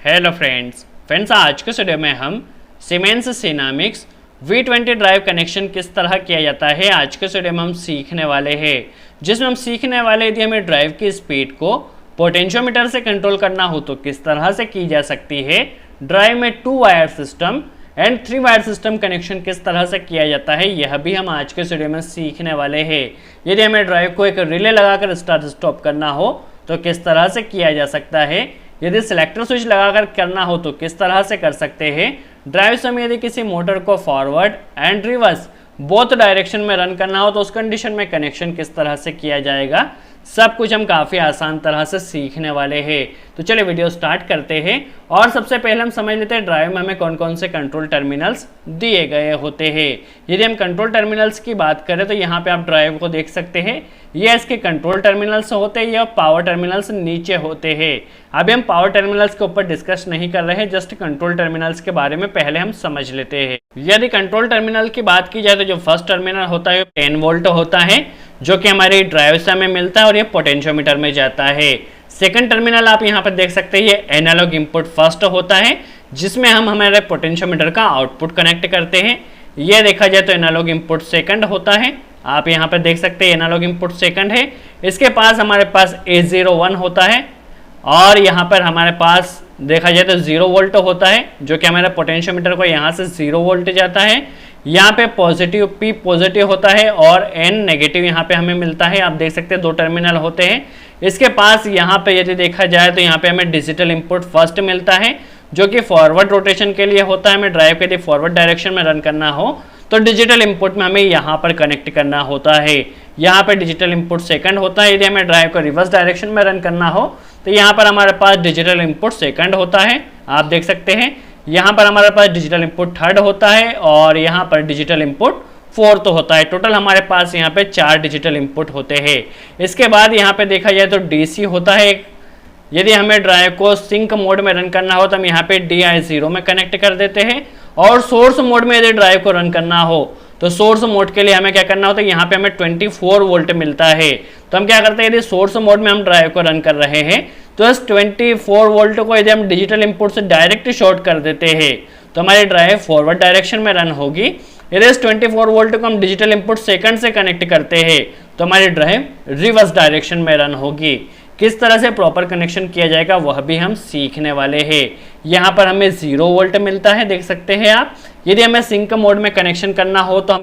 Hello friends आज के video में हम Siemens Sinamics V20 drive connection किस तरह किया जाता है आज के वीडियो में हम सीखने वाले हैं, जिसमें हम सीखने वाले यदि हमें ड्राइव की स्पीड को पोटेंशियोमीटर से कंट्रोल करना हो तो किस तरह से की जा सकती है, ड्राइव में 2 wire system and 3 wire system connection किस तरह से किया जाता है, यह भी हम आज के वीडियो में सीखने वाले हैं। यदि हमें ड्राइव को एक रिले लगाकर स्टार्ट स्टॉप करना हो तो किस तरह से किया जा सकता है, यदि सिलेक्टर स्विच लगाकर करना हो तो किस तरह से कर सकते हैं, ड्राइव से हमें यदि किसी मोटर को forward and reverse both direction में रन करना हो तो उस कंडीशन में कनेक्शन किस तरह से किया जाएगा, सब कुछ हम काफ़ी आसान तरह से सीखने वाले हैं। तो चलिए वीडियो स्टार्ट करते हैं और सबसे पहले हम समझ लेते हैं ड्राइव में हमें कौन कौन से कंट्रोल टर्मिनल्स दिए गए होते हैं। यदि हम कंट्रोल टर्मिनल्स की बात करें तो यहाँ पे आप ड्राइव को देख सकते हैं, ये इसके कंट्रोल टर्मिनल्स होते हैं, ये पावर टर्मिनल्स नीचे होते हैं। अभी हम पावर टर्मिनल्स के ऊपर डिस्कस नहीं कर रहे हैं, जस्ट कंट्रोल टर्मिनल्स के बारे में पहले हम समझ लेते हैं। यदि कंट्रोल टर्मिनल की बात की जाए तो जो फर्स्ट टर्मिनल होता है 10 वोल्ट होता है, जो कि हमारी ड्राइव से हमें मिलता है और ये पोटेंशियोमीटर में जाता है। सेकंड टर्मिनल आप यहाँ पर देख सकते हैं, ये एनालॉग इनपुट फर्स्ट होता है, जिसमें हम हमारे पोटेंशियोमीटर का आउटपुट कनेक्ट करते हैं। ये देखा जाए तो एनालॉग इनपुट सेकंड होता है, आप यहाँ पर देख सकते हैं एनालॉग इनपुट सेकंड है। इसके पास हमारे पास A01 होता है और यहाँ पर हमारे पास देखा जाए तो 0 वोल्ट होता है, जो कि हमारे पोटेंशियोमीटर को यहाँ से 0 वोल्ट जाता है। यहाँ पे पॉजिटिव P पॉजिटिव होता है और N नेगेटिव यहाँ पे हमें मिलता है। आप देख सकते हैं 2 टर्मिनल होते हैं। इसके पास यहाँ पे यदि देखा जाए तो यहाँ पे हमें डिजिटल इनपुट फर्स्ट मिलता है, जो कि फॉरवर्ड रोटेशन के लिए होता है। हमें ड्राइव के यदि फॉरवर्ड डायरेक्शन में रन करना हो तो डिजिटल इनपुट में हमें यहाँ पर कनेक्ट करना होता है। यहाँ पर डिजिटल इनपुट सेकंड होता है। यदि हमें ड्राइव को रिवर्स डायरेक्शन में रन करना हो तो यहाँ पर हमारे पास डिजिटल इनपुट सेकंड होता है, आप देख सकते हैं। यहाँ पर हमारे पास डिजिटल इनपुट थर्ड होता है और यहाँ पर डिजिटल इनपुट फोर्थ होता है। टोटल हमारे पास यहाँ पे 4 डिजिटल इनपुट होते हैं। इसके बाद यहाँ पे देखा जाए तो डीसी होता है। यदि हमें ड्राइव को सिंक मोड में रन करना हो तो हम यहाँ पे DI0 में कनेक्ट कर देते हैं और सोर्स मोड में यदि ड्राइव को रन करना हो तो सोर्स मोड के लिए हमें क्या करना होता है, यहाँ पे हमें 24 वोल्ट मिलता है। तो हम क्या करते हैं, यदि सोर्स मोड में हम ड्राइव को रन कर रहे हैं तो इस 24 वोल्ट को यदि हम डिजिटल इनपुट से डायरेक्ट शॉर्ट कर देते हैं तो हमारी ड्राइव फॉरवर्ड डायरेक्शन में रन होगी। यदि इस 24 वोल्ट को हम डिजिटल इनपुट सेकंड से कनेक्ट करते हैं तो हमारी ड्राइव रिवर्स डायरेक्शन में रन होगी। किस तरह से प्रॉपर कनेक्शन किया जाएगा वह भी हम सीखने वाले हैं। यहाँ पर हमें 0 वोल्ट मिलता है, देख सकते हैं आप। यदि हमें सिंक मोड में कनेक्शन करना हो तो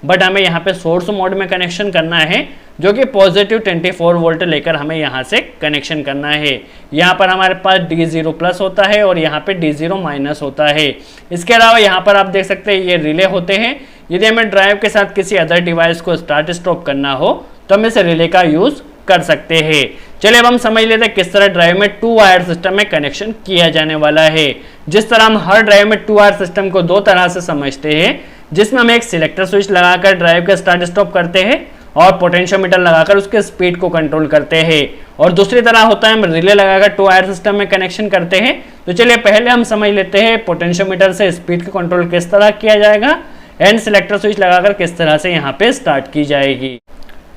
बट हमें यहाँ पे सोर्स मोड में कनेक्शन करना है, जो कि पॉजिटिव 24 वोल्ट लेकर हमें यहाँ से कनेक्शन करना है। यहाँ पर हमारे पास D0 प्लस होता है और यहाँ पे D0 माइनस होता है। इसके अलावा यहाँ पर आप देख सकते हैं ये रिले होते हैं। यदि हमें ड्राइव के साथ किसी अदर डिवाइस को स्टार्ट स्टॉप करना हो तो हम इस रिले का यूज कर सकते हैं। चलिए अब हम समझ लेते हैं किस तरह ड्राइव में 2 वायर सिस्टम में कनेक्शन किया जाने वाला है। जिस तरह हम हर ड्राइव में 2 वायर सिस्टम को 2 तरह से समझते हैं, जिसमें हम एक सिलेक्टर स्विच लगाकर ड्राइव का स्टार्ट स्टॉप करते हैं और पोटेंशियोमीटर लगाकर उसके स्पीड को कंट्रोल करते हैं, और दूसरी तरह होता है हम रिले लगाकर 2 वायर सिस्टम में कनेक्शन करते हैं। तो चलिए पहले हम समझ लेते हैं पोटेंशियोमीटर से स्पीड को कंट्रोल किस तरह किया जाएगा एंड सिलेक्टर स्विच लगाकर किस तरह से यहाँ पे स्टार्ट की जाएगी।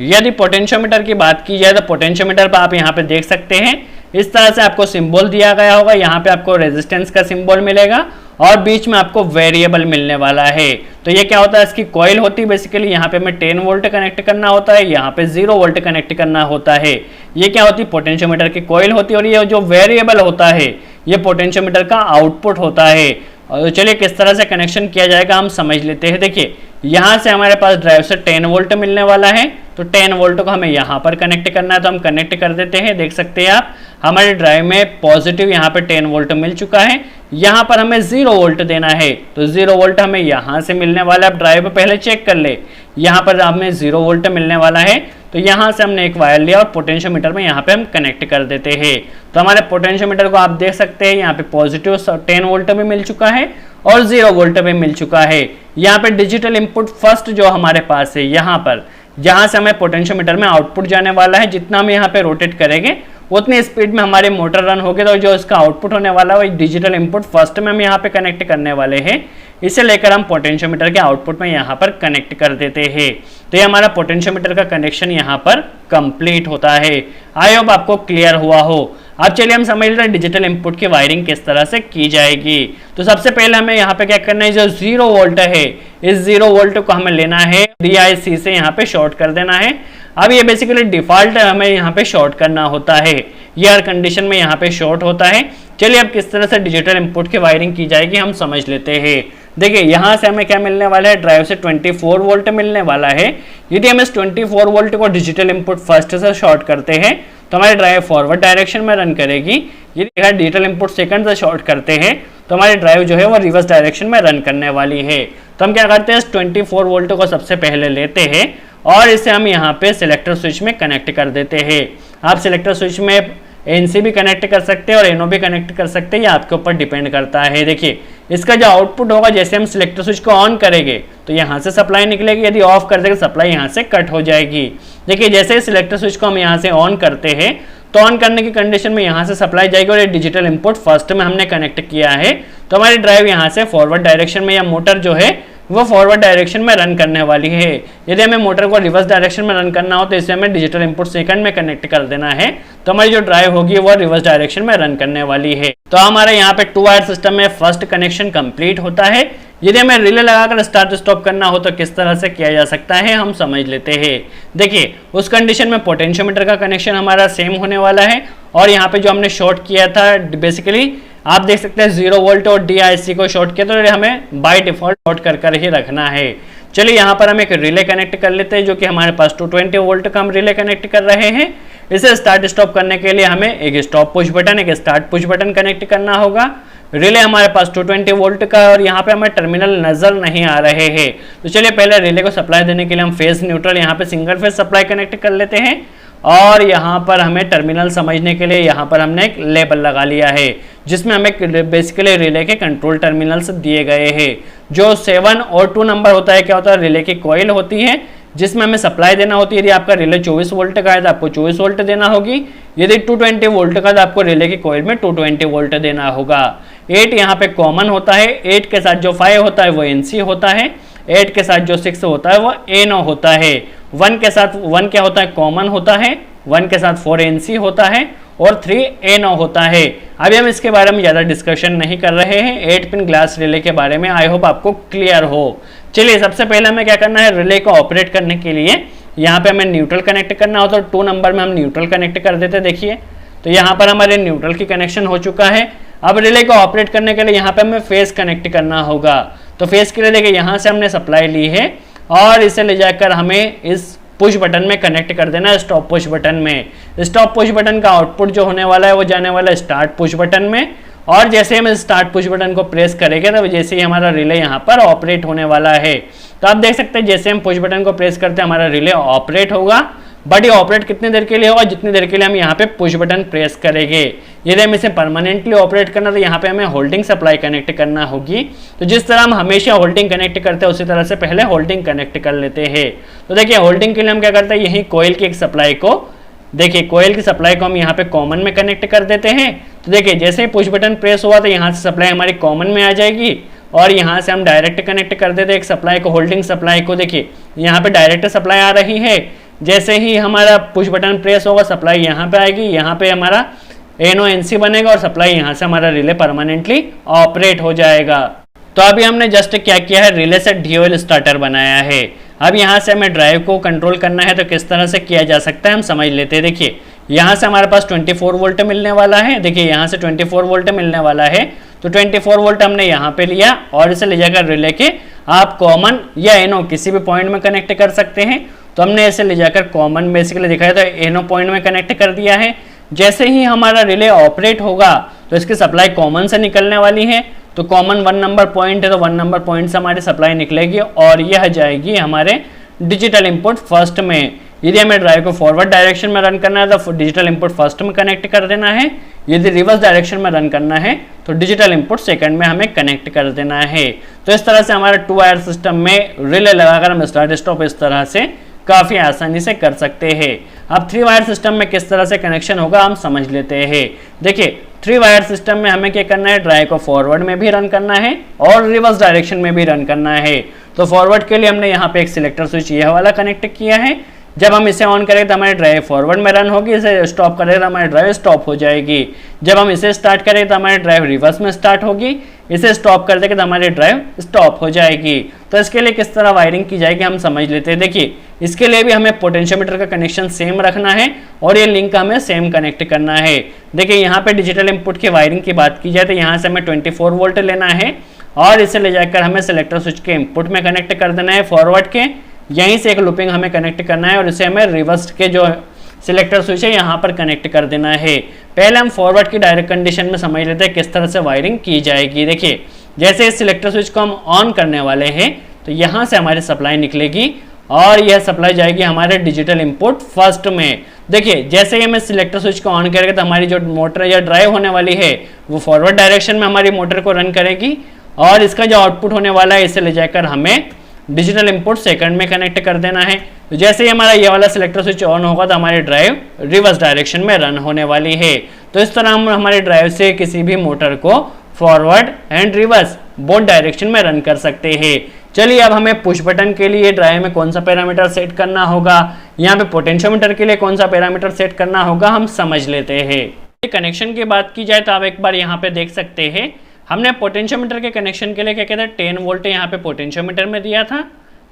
यदि पोटेंशियोमीटर की बात की जाए तो पोटेंशियोमीटर पर आप यहाँ पे देख सकते हैं इस तरह से आपको सिंबल दिया गया होगा। यहाँ पे आपको रेजिस्टेंस का सिंबल मिलेगा और बीच में आपको वेरिएबल मिलने वाला है। तो ये क्या होता है, इसकी कॉइल होती है बेसिकली। यहाँ पे हमें 10 वोल्ट कनेक्ट करना होता है, यहाँ पे 0 वोल्ट कनेक्ट करना होता है। ये क्या होती है, पोटेंशियोमीटर की कॉइल होती है और ये जो वेरिएबल होता है ये पोटेंशियोमीटर का आउटपुट होता है। और चलिए किस तरह से कनेक्शन किया जाएगा हम समझ लेते हैं। देखिए यहाँ से हमारे पास ड्राइव से 10 वोल्ट मिलने वाला है, तो 10 वोल्ट को हमें यहाँ पर कनेक्ट करना है, तो हम कनेक्ट कर देते हैं। देख सकते हैं आप हमारे ड्राइव में पॉजिटिव यहाँ पे 10 वोल्ट मिल चुका है। यहाँ पर हमें 0 वोल्ट देना है, तो 0 वोल्ट हमें यहाँ से मिलने वाला है। आप ड्राइव पे पहले चेक कर ले, यहाँ पर हमें 0 वोल्ट मिलने वाला है। तो यहाँ से हमने एक वायर लिया और पोटेंशियोमीटर में यहाँ पे हम कनेक्ट कर देते हैं। तो हमारे पोटेंशियोमीटर को आप देख सकते हैं यहाँ पे पॉजिटिव 10 वोल्ट भी मिल चुका है और 0 वोल्ट भी मिल चुका है। यहाँ पे डिजिटल इनपुट फर्स्ट जो हमारे पास है, यहाँ पर जहाँ से हमें पोटेंशियोमीटर में आउटपुट जाने वाला है, जितना हम यहाँ पे रोटेट करेंगे उतनी स्पीड में हमारे मोटर रन होगी। तो जो इसका आउटपुट होने वाला है वो डिजिटल इनपुट फर्स्ट में हम यहाँ पे कनेक्ट करने वाले हैं। इसे लेकर हम पोटेंशियोमीटर के आउटपुट में यहाँ पर कनेक्ट कर देते हैं। तो ये हमारा पोटेंशियोमीटर का कनेक्शन यहाँ पर कंप्लीट होता है। आई होप आपको क्लियर हुआ हो। अब चलिए हम समझ लेते हैं डिजिटल इनपुट की वायरिंग किस तरह से की जाएगी। तो सबसे पहले हमें यहाँ पे क्या करना है, जो 0 वोल्ट है इस 0 वोल्ट को हमें लेना है DIC से यहाँ पे शॉर्ट कर देना है। अब ये बेसिकली डिफॉल्ट हमें यहाँ पे शॉर्ट करना होता है, ये हर कंडीशन में यहाँ पे शॉर्ट होता है। चलिए अब किस तरह से डिजिटल इनपुट की वायरिंग की जाएगी हम समझ लेते हैं। देखिए यहाँ से हमें क्या मिलने वाला है, ड्राइव से 24 वोल्ट मिलने वाला है। यदि हम इस 24 वोल्ट को डिजिटल इनपुट फर्स्ट से शॉर्ट करते हैं तो हमारी ड्राइव फॉरवर्ड डायरेक्शन में रन करेगी। यदि डिजिटल इनपुट सेकंड से शॉर्ट करते हैं तो हमारी ड्राइव जो है वो रिवर्स डायरेक्शन में रन करने वाली है। तो हम क्या करते हैं, इस 24 वोल्ट को सबसे पहले लेते हैं और इसे हम यहाँ पे सिलेक्टर स्विच में कनेक्ट कर देते हैं। आप सिलेक्टर स्विच में NC भी कनेक्ट कर सकते हैं और NO भी कनेक्ट कर सकते हैं, ये आपके ऊपर डिपेंड करता है। देखिए इसका जो आउटपुट होगा, जैसे हम सिलेक्टर स्विच को ऑन करेंगे तो यहाँ से सप्लाई निकलेगी, यदि ऑफ कर देंगे सप्लाई यहाँ से कट हो जाएगी। देखिए जैसे सिलेक्टर स्विच को हम यहाँ से ऑन करते हैं तो ऑन करने की कंडीशन में यहाँ से सप्लाई जाएगी और ये डिजिटल इनपुट फर्स्ट में हमने कनेक्ट किया है तो हमारी ड्राइव यहाँ से फॉरवर्ड डायरेक्शन में या मोटर जो है वो फॉरवर्ड डायरेक्शन में रन करने वाली है। यदि हमें मोटर को रिवर्स डायरेक्शन में रन करना हो तो इसे हमें डिजिटल इनपुट सेकंड में कनेक्ट कर देना है तो हमारी जो ड्राइव होगी वो रिवर्स डायरेक्शन में रन करने वाली है। तो हमारे यहाँ पे 2 वायर सिस्टम में फर्स्ट कनेक्शन कंप्लीट होता है। यदि हमें रिले लगाकर स्टार्ट स्टॉप करना हो तो किस तरह से किया जा सकता है हम समझ लेते हैं। देखिए उस कंडीशन में पोटेंशियोमीटर का कनेक्शन हमारा सेम होने वाला है और यहाँ पे जो हमने शॉर्ट किया था बेसिकली आप देख सकते हैं 0 वोल्ट और DIC को शॉर्ट किया तो हमें बाय डिफॉल्ट शॉर्ट कर ही रखना है। चलिए यहाँ पर हम एक रिले कनेक्ट कर लेते हैं, जो कि हमारे पास 220 वोल्ट का हम रिले कनेक्ट कर रहे हैं। इसे स्टार्ट स्टॉप करने के लिए हमें एक स्टॉप पुश बटन एक स्टार्ट पुश बटन कनेक्ट करना होगा। रिले हमारे पास 220 वोल्ट का और यहाँ पे हमें टर्मिनल नजर नहीं आ रहे हैं। तो चलिए पहले रिले को सप्लाई देने के लिए हम फेज न्यूट्रल यहाँ पे सिंगल फेज सप्लाई कनेक्ट कर लेते हैं और यहाँ पर हमें टर्मिनल समझने के लिए यहाँ पर हमने एक लेबल लगा लिया है जिसमें हमें बेसिकली रिले के कंट्रोल टर्मिनल्स दिए गए हैं। जो 7 और 2 नंबर होता है, क्या होता है, रिले की कॉइल होती है जिसमें हमें सप्लाई देना होती है। यदि आपका रिले 24 वोल्ट का है तो आपको 24 वोल्ट देना होगी, यदि 220 वोल्ट का तो आपको रिले की कॉइल में 220 वोल्ट देना होगा। 8 यहाँ पे कॉमन होता है, 8 के साथ जो 5 होता है वो NC होता है, 8 के साथ जो 6 होता है वो NO होता है। 1 के साथ 1 क्या होता है, कॉमन होता है, 1 के साथ 4 NC होता है और 3 NO होता है। अभी हम इसके बारे में ज़्यादा डिस्कशन नहीं कर रहे हैं, 8 पिन ग्लास रिले के बारे में आई होप आपको क्लियर हो। चलिए सबसे पहले हमें क्या करना है, रिले को ऑपरेट करने के लिए यहाँ पे हमें न्यूट्रल कनेक्ट करना हो तो 2 नंबर में हम न्यूट्रल कनेक्ट कर देते। देखिए तो यहाँ पर हमारे न्यूट्रल की कनेक्शन हो चुका है। अब रिले को ऑपरेट करने के लिए यहाँ पे हमें फेस कनेक्ट करना होगा। तो फेस के लिए देखिए यहाँ से हमने सप्लाई ली है और इसे ले जाकर हमें इस पुश बटन में कनेक्ट कर देना है, स्टॉप पुश बटन में। स्टॉप पुश बटन का आउटपुट जो होने वाला है वो जाने वाला है स्टार्ट पुश बटन में और जैसे हम स्टार्ट पुश बटन को प्रेस करेंगे तो जैसे ही हमारा रिले यहाँ पर ऑपरेट होने वाला है। तो आप देख सकते हैं जैसे हम पुश बटन को प्रेस करते हैं हमारा रिले ऑपरेट होगा, बट ये ऑपरेट कितनी देर के लिए होगा, जितनी देर के लिए हम यहाँ पे पुश बटन प्रेस करेंगे। यदि हम इसे परमानेंटली ऑपरेट करना तो यहाँ पे हमें होल्डिंग सप्लाई कनेक्ट करना होगी। तो जिस तरह हम हमेशा होल्डिंग कनेक्ट करते हैं उसी तरह से पहले होल्डिंग कनेक्ट कर लेते हैं। तो देखिए होल्डिंग के लिए हम क्या करते हैं, यही कोयल की एक सप्लाई को, देखिए कोयल की सप्लाई को हम यहाँ पे कॉमन में कनेक्ट कर देते हैं। तो देखिए जैसे ही पुश बटन प्रेस हुआ तो यहाँ से सप्लाई हमारी कॉमन में आ जाएगी और यहाँ से हम डायरेक्ट कनेक्ट कर देते हैं एक सप्लाई को, होल्डिंग सप्लाई को। देखिए यहाँ पे डायरेक्ट सप्लाई आ रही है, जैसे ही हमारा पुश बटन प्रेस होगा सप्लाई यहाँ पे आएगी, यहाँ पे हमारा NO NC बनेगा और सप्लाई यहाँ से हमारा रिले परमानेंटली ऑपरेट हो जाएगा। तो अभी हमने जस्ट क्या किया है, रिले से DOL स्टार्टर बनाया है। अब यहाँ से हमें ड्राइव को कंट्रोल करना है तो किस तरह से किया जा सकता है हम समझ लेते हैं। देखिए यहाँ से हमारे पास 24 वोल्ट मिलने वाला है, देखिए यहाँ से 24 वोल्ट मिलने वाला है। तो 24 वोल्ट हमने यहाँ पे लिया और इसे ले जाकर रिले के आप कॉमन या NO किसी भी पॉइंट में कनेक्ट कर सकते हैं। तो हमने इसे ले जाकर कॉमन बेसिकली दिखाया तो NO पॉइंट में कनेक्ट कर दिया है। जैसे ही हमारा रिले ऑपरेट होगा तो इसकी सप्लाई कॉमन से निकलने वाली है। तो कॉमन 1 नंबर पॉइंट है तो 1 नंबर पॉइंट से हमारी सप्लाई निकलेगी और यह जाएगी हमारे डिजिटल इनपुट फर्स्ट में। यदि हमें ड्राइव को फॉरवर्ड डायरेक्शन में रन करना है तो डिजिटल इनपुट फर्स्ट में कनेक्ट कर देना है, यदि रिवर्स डायरेक्शन में रन करना है तो डिजिटल इनपुट सेकंड में हमें कनेक्ट कर देना है। तो इस तरह से हमारा 2 वायर सिस्टम में रिले लगाकर हम स्टार्ट स्टॉप इस तरह से काफ़ी आसानी से कर सकते हैं। अब 3 वायर सिस्टम में किस तरह से कनेक्शन होगा हम समझ लेते हैं। देखिए 3 वायर सिस्टम में हमें क्या करना है, ड्राइव को फॉरवर्ड में भी रन करना है और रिवर्स डायरेक्शन में भी रन करना है। तो फॉरवर्ड के लिए हमने यहाँ पे एक सिलेक्टर स्विच यह वाला कनेक्ट किया है, जब हम इसे ऑन करें तो हमारी ड्राइव फॉरवर्ड में रन होगी, इसे स्टॉप करें तो हमारी ड्राइव स्टॉप हो जाएगी। जब हम इसे स्टार्ट करें तो हमारी ड्राइव रिवर्स में स्टार्ट होगी, इसे स्टॉप कर देंगे तो हमारी ड्राइव स्टॉप हो जाएगी। तो इसके लिए किस तरह वायरिंग की जाएगी हम समझ लेते हैं। देखिए इसके लिए भी हमें पोटेंशियोमीटर का कनेक्शन सेम रखना है और ये लिंक हमें सेम कनेक्ट करना है। देखिए यहाँ पे डिजिटल इनपुट की वायरिंग की बात की जाए तो यहाँ से हमें 24 वोल्ट लेना है और इसे ले जाकर हमें सिलेक्टर स्विच के इनपुट में कनेक्ट कर देना है फॉरवर्ड के, यहीं से एक लूपिंग हमें कनेक्ट करना है और इसे हमें रिवर्स के जो सिलेक्टर स्विच है यहाँ पर कनेक्ट कर देना है। पहले हम फॉरवर्ड की डायरेक्ट कंडीशन में समझ लेते हैं किस तरह से वायरिंग की जाएगी। देखिए जैसे इस सिलेक्टर स्विच को हम ऑन करने वाले हैं तो यहाँ से हमारी सप्लाई निकलेगी और यह सप्लाई जाएगी हमारे डिजिटल इनपुट फर्स्ट में। देखिए जैसे ही हमें सिलेक्टर स्विच को ऑन करेंगे तो हमारी जो मोटर या ड्राइव होने वाली है वो फॉरवर्ड डायरेक्शन में हमारी मोटर को रन करेगी और इसका जो आउटपुट होने वाला है इसे ले जाकर हमें डिजिटल इनपुट सेकंड में कनेक्ट कर देना है। तो जैसे ही हमारा ये वाला सिलेक्टर स्विच ऑन होगा तो हमारी ड्राइव रिवर्स डायरेक्शन में रन होने वाली है। तो इस तरह हम हमारी ड्राइव से किसी भी मोटर को forward and reverse both direction में रन कर सकते हैं। चलिए अब हमें पुश बटन के लिए ड्राइव में कौन सा पैरामीटर सेट करना होगा, यहाँ पे पोटेंशियोमीटर के लिए कौन सा पैरामीटर सेट करना होगा हम समझ लेते हैं। कनेक्शन की बात की जाए तो आप एक बार यहाँ पे देख सकते हैं हमने पोटेंशियोमीटर के कनेक्शन के लिए क्या कहते हैं 10 वोल्ट यहाँ पे पोटेंशियोमीटर में दिया था,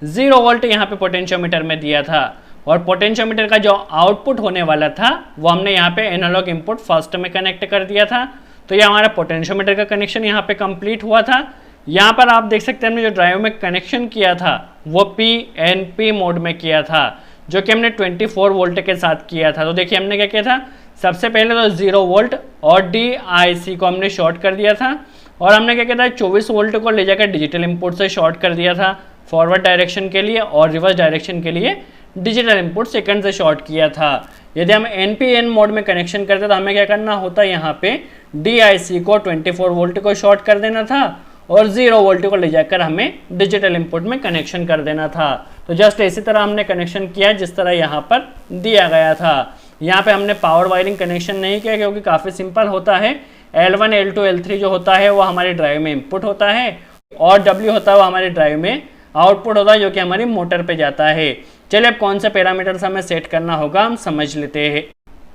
0 वोल्ट यहाँ पे पोटेंशियोमीटर में दिया था और पोटेंशियोमीटर का जो आउटपुट होने वाला था वो हमने यहाँ पे एनालॉग इनपुट फर्स्ट में कनेक्ट कर दिया था। तो ये हमारा पोटेंशियोमीटर का कनेक्शन यहाँ पे कंप्लीट हुआ था। यहाँ पर आप देख सकते हैं हमने जो ड्राइव में कनेक्शन किया था वो PNP मोड में किया था जो कि हमने 24 वोल्ट के साथ किया था। तो देखिए हमने क्या किया था, सबसे पहले तो 0 वोल्ट और DIC को हमने शॉर्ट कर दिया था और हमने क्या किया था 24 वोल्ट को ले जाकर डिजिटल इनपुट से शॉर्ट कर दिया था फॉरवर्ड डायरेक्शन के लिए और रिवर्स डायरेक्शन के लिए डिजिटल इनपुट सेकंड से शॉर्ट किया था। यदि हम NPN मोड में कनेक्शन करते तो हमें क्या करना होता, यहाँ पे DIC को 24 वोल्ट को शॉर्ट कर देना था और 0 वोल्ट को ले जाकर हमें डिजिटल इनपुट में कनेक्शन कर देना था। तो जस्ट इसी तरह हमने कनेक्शन किया जिस तरह यहाँ पर दिया गया था। यहाँ पे हमने पावर वायरिंग कनेक्शन नहीं किया क्योंकि काफ़ी सिंपल होता है। L1 L2 L3 जो होता है वो हमारी ड्राइव में इनपुट होता है और W होता है वो हमारी ड्राइव में आउटपुट होता है जो कि हमारी मोटर पे जाता है। चलिए अब कौन से पैरामीटर्स हमें सेट करना होगा हम समझ लेते हैं।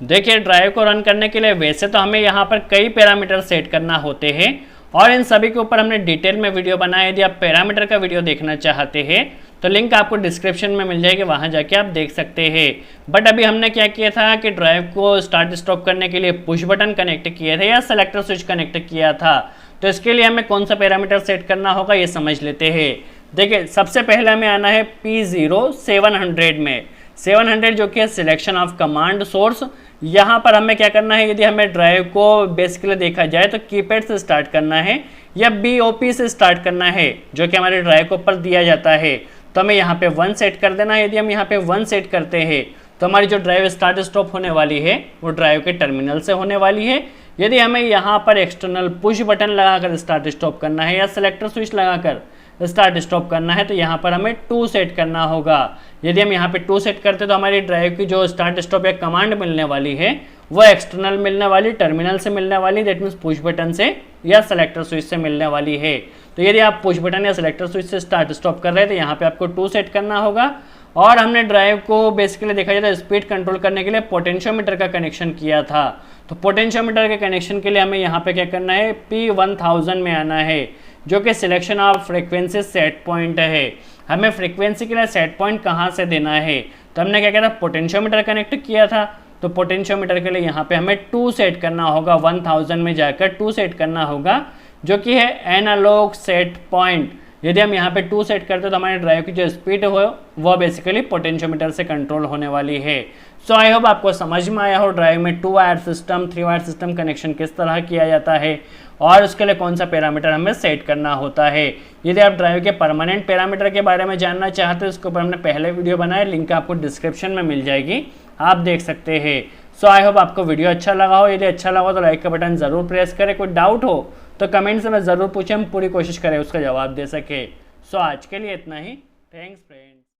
देखिए ड्राइव को रन करने के लिए वैसे तो हमें यहाँ पर कई पैरामीटर सेट करना होते हैं और इन सभी के ऊपर हमने डिटेल में वीडियो बनाया। यदि आप पैरामीटर का वीडियो देखना चाहते हैं तो लिंक आपको डिस्क्रिप्शन में मिल जाएगी, वहाँ जाके आप देख सकते हैं। बट अभी हमने क्या किया था कि ड्राइव को स्टार्ट स्टॉप करने के लिए पुश बटन कनेक्ट किए थे या सेलेक्टर स्विच कनेक्ट किया था। तो इसके लिए हमें कौन सा पैरामीटर सेट करना होगा ये समझ लेते हैं। देखिए सबसे पहले हमें आना है P0 700 में, 700 जो कि है सिलेक्शन ऑफ कमांड सोर्स। यहाँ पर हमें क्या करना है, यदि हमें ड्राइव को बेसिकली देखा जाए तो कीपैड से स्टार्ट करना है या BOP से स्टार्ट करना है जो कि हमारे ड्राइव के ऊपर दिया जाता है। तो हमें यहाँ पे 1 सेट कर देना है। यदि हम यहाँ पे 1 सेट करते हैं तो हमारी जो ड्राइव स्टार्ट स्टॉप होने वाली है वो ड्राइव के टर्मिनल से होने वाली है। यदि हमें यहाँ पर एक्सटर्नल पुश बटन लगाकर स्टार्ट स्टॉप करना है या सेलेक्टर स्विच लगाकर स्टार्ट स्टॉप करना है तो यहाँ पर हमें 2 सेट करना होगा। यदि हम यहाँ पे 2 सेट करते तो हमारी ड्राइव की जो स्टार्ट स्टॉप या कमांड मिलने वाली है वो एक्सटर्नल मिलने वाली, टर्मिनल से मिलने वाली, दैट मीन्स पुश बटन से या सेलेक्टर स्विच से मिलने वाली है। तो यदि आप पुश बटन या सेलेक्टर स्विच से स्टार्ट स्टॉप कर रहे हैं तो यहाँ पे आपको 2 सेट करना होगा। और हमने ड्राइव को बेसिकली देखा जाए तो स्पीड कंट्रोल करने के लिए पोटेंशियोमीटर का कनेक्शन किया था। तो पोटेंशियोमीटर के कनेक्शन के लिए हमें यहाँ पे क्या करना है, P1000 में आना है जो कि selection of frequency set point है। हमें फ्रीक्वेंसी के लिए सेट पॉइंट कहाँ से देना है, तो हमने क्या किया था, पोटेंशियोमीटर कनेक्ट किया था। तो पोटेंशियोमीटर के लिए यहाँ पे हमें 2 सेट करना होगा, 1000 में जाकर 2 सेट करना होगा जो कि है एनालॉग सेट पॉइंट। यदि हम यहाँ पे 2 सेट करते तो हमारे ड्राइव की जो स्पीड हो वो बेसिकली पोटेंशियोमीटर से कंट्रोल होने वाली है। सो आई होप आपको समझ में आया हो ड्राइव में 2 wire system 3 wire system connection किस तरह किया जाता है और उसके लिए कौन सा पैरामीटर हमें सेट करना होता है। यदि आप ड्राइव के परमानेंट पैरामीटर के बारे में जानना चाहते हो उसके ऊपर हमने पहले वीडियो बनाया, लिंक आपको डिस्क्रिप्शन में मिल जाएगी, आप देख सकते हैं। सो आई होप आपको वीडियो अच्छा लगा हो। यदि अच्छा लगा तो लाइक का बटन ज़रूर प्रेस करें। कोई डाउट हो तो कमेंट से मैं ज़रूर पूछें, हम पूरी कोशिश करें उसका जवाब दे सके। सो आज के लिए इतना ही। Thanks friend.